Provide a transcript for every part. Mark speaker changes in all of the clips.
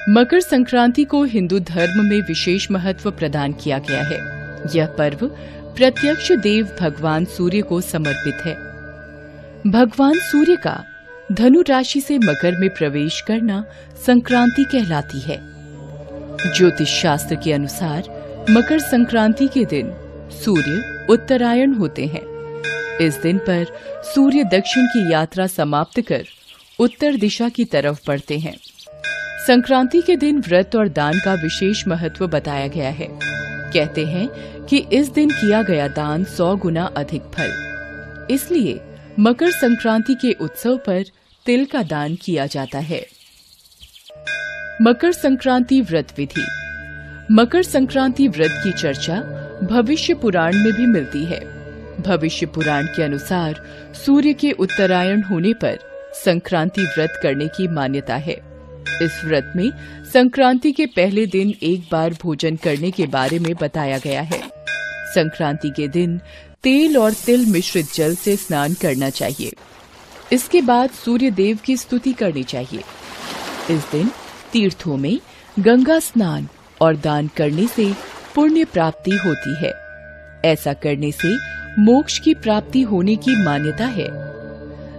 Speaker 1: मकर संक्रांति को हिंदू धर्म में विशेष महत्व प्रदान किया गया है। यह पर्व प्रत्यक्ष देव भगवान सूर्य को समर्पित है। भगवान सूर्य का धनु राशि से मकर में प्रवेश करना संक्रांति कहलाती है। ज्योतिष शास्त्र के अनुसार मकर संक्रांति के दिन सूर्य उत्तरायण होते हैं। इस दिन पर सूर्य दक्षिण की यात्रा समाप्त कर उत्तर दिशा की तरफ बढ़ते हैं। संक्रांति के दिन व्रत और दान का विशेष महत्व बताया गया है। कहते हैं कि इस दिन किया गया दान 100 गुना अधिक फल। इसलिए मकर संक्रांति के उत्सव पर तिल का दान किया जाता है। मकर संक्रांति व्रत विधि। मकर संक्रांति व्रत की चर्चा भविष्य पुराण में भी मिलती है। भविष्य पुराण के अनुसार सूर्य के उत्तरायण होने पर संक्रांति व्रत करने की मान्यता है। इस व्रत में संक्रांति के पहले दिन एक बार भोजन करने के बारे में बताया गया है। संक्रांति के दिन तेल और तिल मिश्रित जल से स्नान करना चाहिए। इसके बाद सूर्य देव की स्तुति करनी चाहिए। इस दिन तीर्थों में गंगा स्नान और दान करने से पुण्य प्राप्ति होती है। ऐसा करने से मोक्ष की प्राप्ति होने की मान्यता है।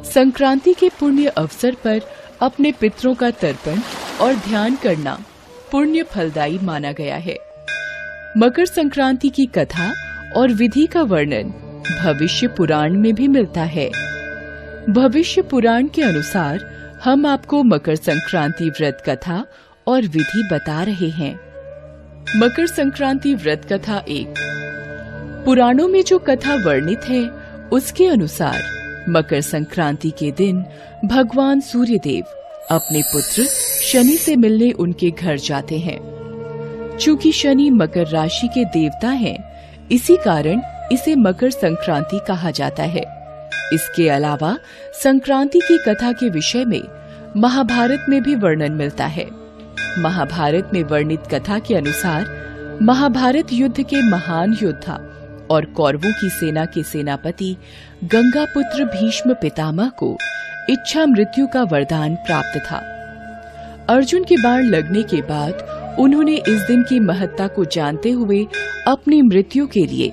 Speaker 1: संक्रांति के पुण्य अवसर पर अपने पितरों का तर्पण और ध्यान करना पुण्य फलदायी माना गया है। मकर संक्रांति की कथा और विधि का वर्णन भविष्य पुराण में भी मिलता है। भविष्य पुराण के अनुसार हम आपको मकर संक्रांति व्रत कथा और विधि बता रहे हैं। मकर संक्रांति व्रत कथा 1। पुराणों में जो कथा वर्णित है उसके अनुसार मकर संक्रांति के दिन भगवान सूर्यदेव अपने पुत्र शनि से मिलने उनके घर जाते हैं। चूंकि शनि मकर राशि के देवता हैं, इसी कारण इसे मकर संक्रांति कहा जाता है। इसके अलावा संक्रांति की कथा के विषय में महाभारत में भी वर्णन मिलता है। महाभारत में वर्णित कथा के अनुसार महाभारत युद्ध के महान योद्धा और कौरवों की सेना के सेनापति गंगा पुत्र भीष्म पितामह को इच्छा मृत्यु का वरदान प्राप्त था। अर्जुन के बाण लगने के बाद उन्होंने इस दिन की महत्ता को जानते हुए अपनी मृत्यु के लिए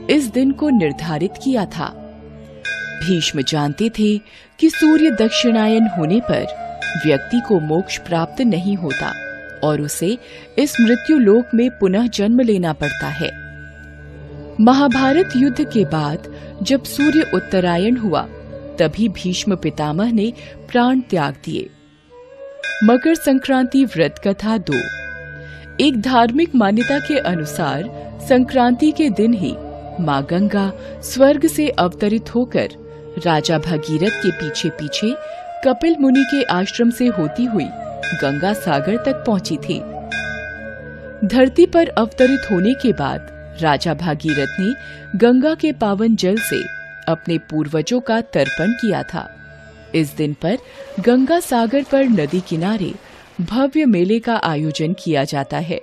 Speaker 1: इस दिन को निर्धारित किया था। भीष्म जानते थे कि सूर्य दक्षिणायन होने पर व्यक्ति को मोक्ष प्राप्त नहीं होता और उसे इस मृत्यु लोक में पुनः जन्म लेना पड़ता है। महाभारत युद्ध के बाद जब सूर्य उत्तरायण हुआ, तभी भीष्म पितामह ने प्राण त्याग दिए। मकर संक्रांति व्रत कथा 2। एक धार्मिक मान्यता के अनुसार संक्रांति के दिन ही माँ गंगा स्वर्ग से अवतरित होकर राजा भगीरथ के पीछे पीछे कपिल मुनि के आश्रम से होती हुई गंगा सागर तक पहुंची थी। धरती पर अवतरित होने के बाद राजा भागीरथ ने गंगा के पावन जल से अपने पूर्वजों का तर्पण किया था। इस दिन पर गंगा सागर पर नदी किनारे भव्य मेले का आयोजन किया जाता है।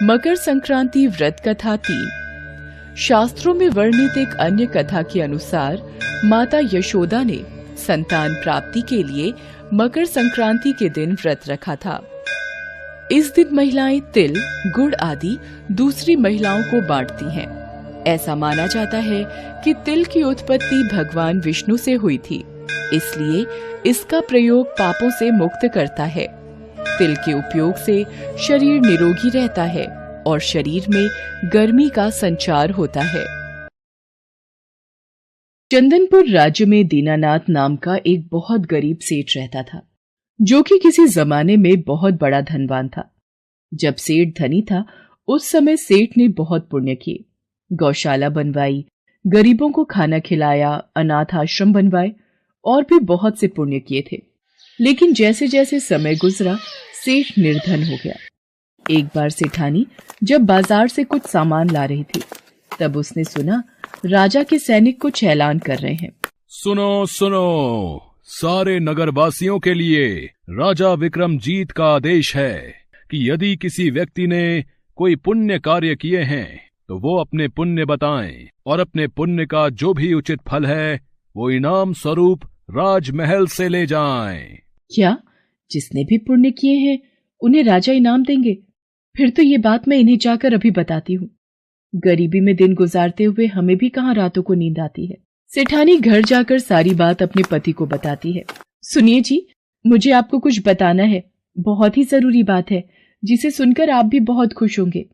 Speaker 1: मकर संक्रांति व्रत कथा 3। शास्त्रों में वर्णित एक अन्य कथा के अनुसार माता यशोदा ने संतान प्राप्ति के लिए मकर संक्रांति के दिन व्रत रखा था। इस दिन महिलाएं तिल, गुड़ आदि दूसरी महिलाओं को बांटती हैं। ऐसा माना जाता है कि तिल की उत्पत्ति भगवान विष्णु से हुई थी, इसलिए इसका प्रयोग पापों से मुक्त करता है। तिल के उपयोग से शरीर निरोगी रहता है और शरीर में गर्मी का संचार होता है। चंदनपुर राज्य में दीनानाथ नाम का एक बहुत गरीब सेठ रहता था, जो कि किसी जमाने में बहुत बड़ा धनवान था। जब सेठ धनी था, उस समय सेठ ने बहुत पुण्य किए। गौशाला बनवाई, गरीबों को खाना खिलाया, अनाथ आश्रम बनवाए और भी बहुत से पुण्य किए थे। लेकिन जैसे जैसे समय गुजरा, सेठ निर्धन हो गया। एक बार सेठानी जब बाजार से कुछ सामान ला रही थी, तब उसने सुना राजा के सैनिक कुछ ऐलान कर रहे हैं।
Speaker 2: सुनो सुनो, सारे नगरवासियों के लिए राजा विक्रमजीत का आदेश है कि यदि किसी व्यक्ति ने कोई पुण्य कार्य किए हैं तो वो अपने पुण्य बताएं और अपने पुण्य का जो भी उचित फल है वो इनाम स्वरूप राजमहल से ले जाएं।
Speaker 1: क्या जिसने भी पुण्य किए हैं उन्हें राजा इनाम देंगे। फिर तो ये बात मैं इन्हें जाकर अभी बताती हूँ। गरीबी में दिन गुजारते हुए हमें भी कहाँ रातों को नींद आती है। सेठानी घर जाकर सारी बात अपने पति को बताती है। सुनिए जी, मुझे आपको कुछ बताना है। बहुत ही जरूरी बात है, जिसे सुनकर आप भी बहुत खुश होंगे।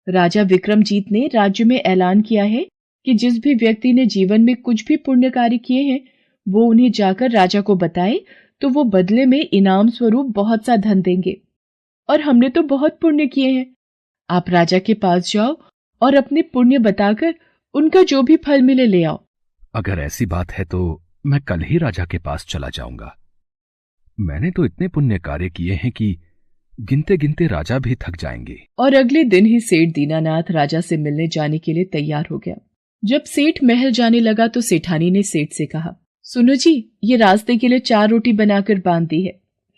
Speaker 1: राजा विक्रमजीत ने राज्य में ऐलान किया है कि जिस भी व्यक्ति ने जीवन में कुछ भी पुण्य कार्य किए हैं, वो उन्हें जाकर राजा को बताए तो वो बदले में इनाम स्वरूप बहुत सा धन देंगे। और हमने तो बहुत पुण्य किए हैं। आप राजा के पास जाओ और अपने पुण्य बताकर उनका जो भी फल मिले ले आओ।
Speaker 2: अगर ऐसी बात है तो मैं कल ही राजा के पास चला जाऊंगा। मैंने तो इतने पुण्य कार्य किए हैं कि गिनते गिनते राजा भी थक जाएंगे।
Speaker 1: और अगले दिन ही सेठ दीनानाथ राजा से मिलने जाने के लिए तैयार हो गया। जब सेठ महल जाने लगा तो सेठानी ने सेठ से कहा, सुनो जी, ये रास्ते के लिए 4 रोटी बनाकर बांध दी है।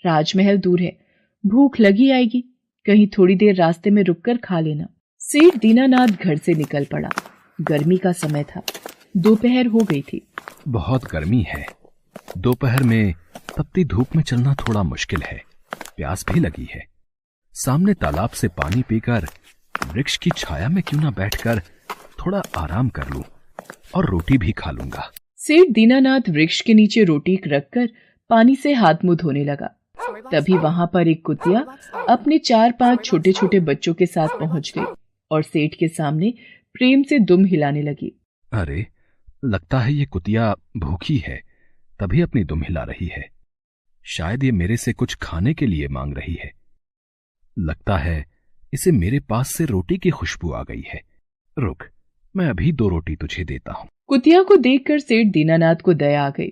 Speaker 1: राजमहल दूर है, भूख लगी आएगी, कहीं थोड़ी देर रास्ते में रुककर खा लेना। सेठ दीनानाथ घर से निकल पड़ा। गर्मी का समय था, दोपहर हो गई थी।
Speaker 2: बहुत गर्मी है। दोपहर में तपती धूप में चलना थोड़ा मुश्किल है। प्यास भी लगी है। सामने तालाब से पानी पीकर वृक्ष की छाया में क्यों ना बैठकर थोड़ा आराम कर लूं और रोटी भी खा लूंगा।
Speaker 1: सेठ दीनानाथ वृक्ष के नीचे रोटी रखकर पानी से हाथ मुंह धोने लगा। तभी वहां पर एक कुतिया अपने 4-5 छोटे छोटे बच्चों के साथ पहुंच गई और सेठ के सामने प्रेम से दुम हिलाने लगी।
Speaker 2: अरे, लगता है ये कुतिया भूखी है, तभी अपनी दुम हिला रही है। शायद ये मेरे से कुछ खाने के लिए मांग रही है। लगता है इसे मेरे पास से रोटी की खुशबू आ गई है। रुक, मैं अभी 2 रोटी तुझे देता हूँ।
Speaker 1: कुतिया को देखकर सेठ दीनानाथ को दया आ गई।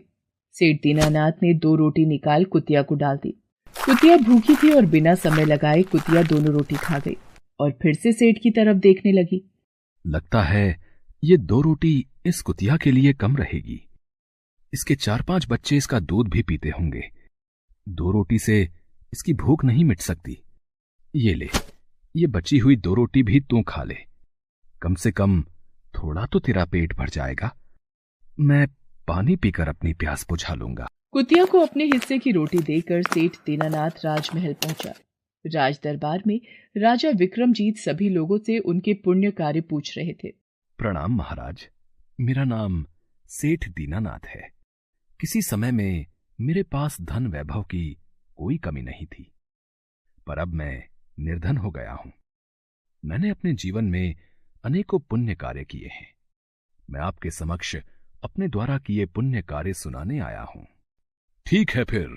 Speaker 1: सेठ दीनानाथ ने 2 रोटी निकाल कुतिया को डाल दी। कुतिया भूखी थी और बिना समय लगाए कुतिया दोनों रोटी खा गई और फिर से सेठ की तरफ देखने लगी।
Speaker 2: लगता है ये 2 रोटी इस कुतिया के लिए कम रहेगी। इसके 4-5 बच्चे इसका दूध भी पीते होंगे। 2 रोटी से इसकी भूख नहीं मिट सकती। ये ले, ये बची हुई 2 रोटी भी तू खा ले। कम से कम थोड़ा तो तेरा पेट भर जाएगा। मैं पानी पीकर अपनी प्यास बुझा लूंगा।
Speaker 1: कुतिया को अपने हिस्से की रोटी देकर सेठ दीनानाथ राजमहल पहुंचा। राज दरबार में राजा विक्रमजीत सभी लोगों से उनके पुण्य कार्य पूछ रहे थे।
Speaker 2: प्रणाम महाराज, मेरा नाम सेठ दीनानाथ है। किसी समय में मेरे पास धन वैभव की कोई कमी नहीं थी, पर अब मैं निर्धन हो गया हूं। मैंने अपने जीवन में अनेकों पुण्य कार्य किए हैं। मैं आपके समक्ष अपने द्वारा किए पुण्य कार्य सुनाने आया हूं। ठीक है फिर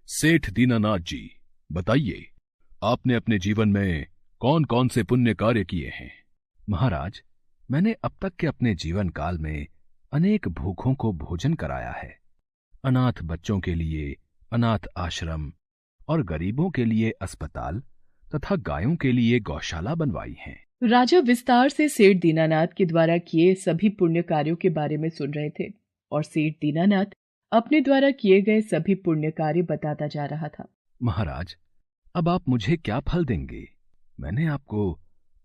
Speaker 2: सेठ दीनानाथ जी, बताइए आपने अपने जीवन में कौन कौन से पुण्य कार्य किए हैं। महाराज, मैंने अब तक के अपने जीवन काल में अनेक भूखों को भोजन कराया है। अनाथ बच्चों के लिए अनाथ आश्रम और गरीबों के लिए अस्पताल तथा गायों के लिए गौशाला बनवाई हैं।
Speaker 1: राजा विस्तार से सेठ दीनानाथ के द्वारा किए सभी पुण्य कार्यों के बारे में सुन रहे थे और सेठ दीनानाथ अपने द्वारा किए गए सभी पुण्य कार्य बताता जा रहा था।
Speaker 2: महाराज, अब आप मुझे क्या फल देंगे? मैंने आपको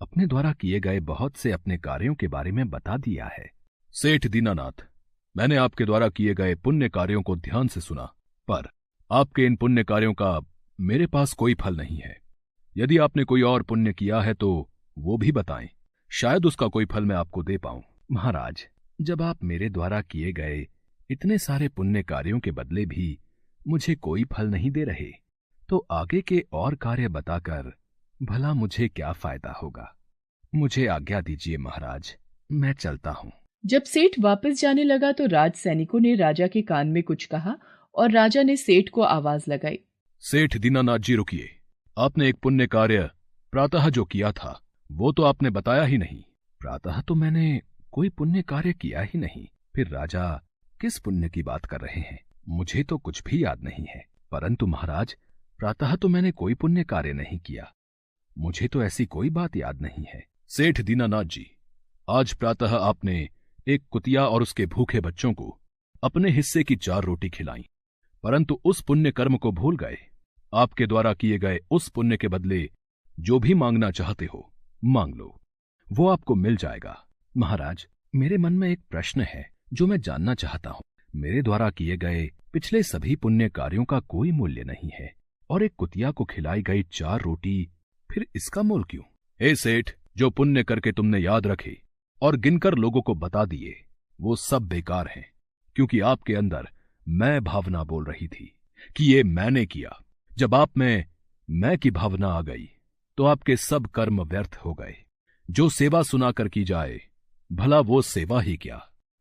Speaker 2: अपने द्वारा किए गए बहुत से अपने कार्यों के बारे में बता दिया है। सेठ दीनानाथ, मैंने आपके द्वारा किए गए पुण्य कार्यों को ध्यान से सुना, पर आपके इन पुण्य कार्यों का मेरे पास कोई फल नहीं है। यदि आपने कोई और पुण्य किया है तो वो भी बताएं, शायद उसका कोई फल मैं आपको दे पाऊं। महाराज, जब आप मेरे द्वारा किए गए इतने सारे पुण्य कार्यों के बदले भी मुझे कोई फल नहीं दे रहे, तो आगे के और कार्य बताकर भला मुझे क्या फायदा होगा। मुझे आज्ञा दीजिए महाराज, मैं चलता हूं।
Speaker 1: जब सेठ वापस जाने लगा तो राज सैनिकों ने राजा के कान में कुछ कहा और राजा ने सेठ को आवाज लगाई।
Speaker 2: सेठ दीनानाथ जी, रुकिए। आपने एक पुण्य कार्य प्रातः जो किया था वो तो आपने बताया ही नहीं। प्रातः तो मैंने कोई पुण्य कार्य किया ही नहीं। फिर राजा किस पुण्य की बात कर रहे हैं? मुझे तो कुछ भी याद नहीं है। परंतु महाराज, प्रातः तो मैंने कोई पुण्य कार्य नहीं किया। मुझे तो ऐसी कोई बात याद नहीं है। सेठ दीनानाथ जी, आज प्रातः आपने एक कुतिया और उसके भूखे बच्चों को अपने हिस्से की 4 रोटी खिलाई, परंतु उस पुण्य कर्म को भूल गए। आपके द्वारा किए गए उस पुण्य के बदले जो भी मांगना चाहते हो मांग लो, वो आपको मिल जाएगा। महाराज, मेरे मन में एक प्रश्न है जो मैं जानना चाहता हूँ। मेरे द्वारा किए गए पिछले सभी पुण्य कार्यों का कोई मूल्य नहीं है और एक कुतिया को खिलाई गई 4 रोटी, फिर इसका मोल क्यों? हे सेठ, जो पुण्य करके तुमने याद रखे और गिनकर लोगों को बता दिए, वो सब बेकार हैं, क्योंकि आपके अंदर मैं भावना बोल रही थी कि ये मैंने किया। जब आप में मैं की भावना आ गई तो आपके सब कर्म व्यर्थ हो गए। जो सेवा सुनाकर की जाए, भला वो सेवा ही क्या,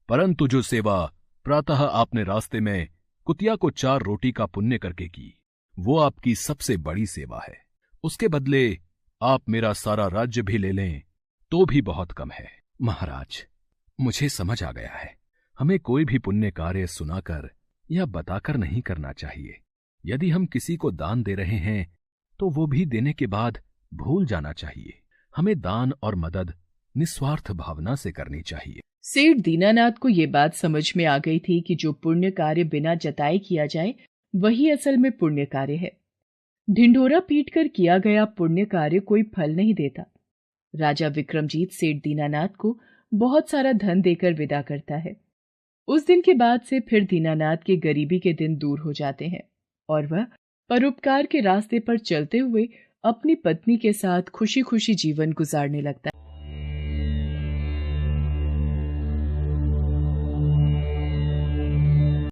Speaker 2: परंतु जो सेवा प्रातः आपने रास्ते में कुतिया को 4 रोटी का पुण्य करके की, वो आपकी सबसे बड़ी सेवा है। उसके बदले आप मेरा सारा राज्य भी ले लें तो भी बहुत कम है। महाराज, मुझे समझ आ गया है, हमें कोई भी पुण्य कार्य सुनाकर या बताकर नहीं करना चाहिए। यदि हम किसी को दान दे रहे हैं तो वो भी देने के बाद भूल जाना चाहिए। हमें दान और मदद निस्वार्थ भावना से करनी चाहिए।
Speaker 1: सेठ दीनानाथ को ये बात समझ में आ गई थी कि जो पुण्य कार्य बिना जताए किया जाए वही असल में पुण्य कार्य है। ढिंढोरा पीटकर किया गया पुण्य कार्य कोई फल नहीं देता। राजा विक्रमजीत सेठ दीनानाथ को बहुत सारा धन देकर विदा करता है। उस दिन के बाद से फिर दीनानाथ के गरीबी के दिन दूर हो जाते हैं और वह परोपकार के रास्ते पर चलते हुए अपनी पत्नी के साथ खुशी खुशी जीवन गुजारने लगता है।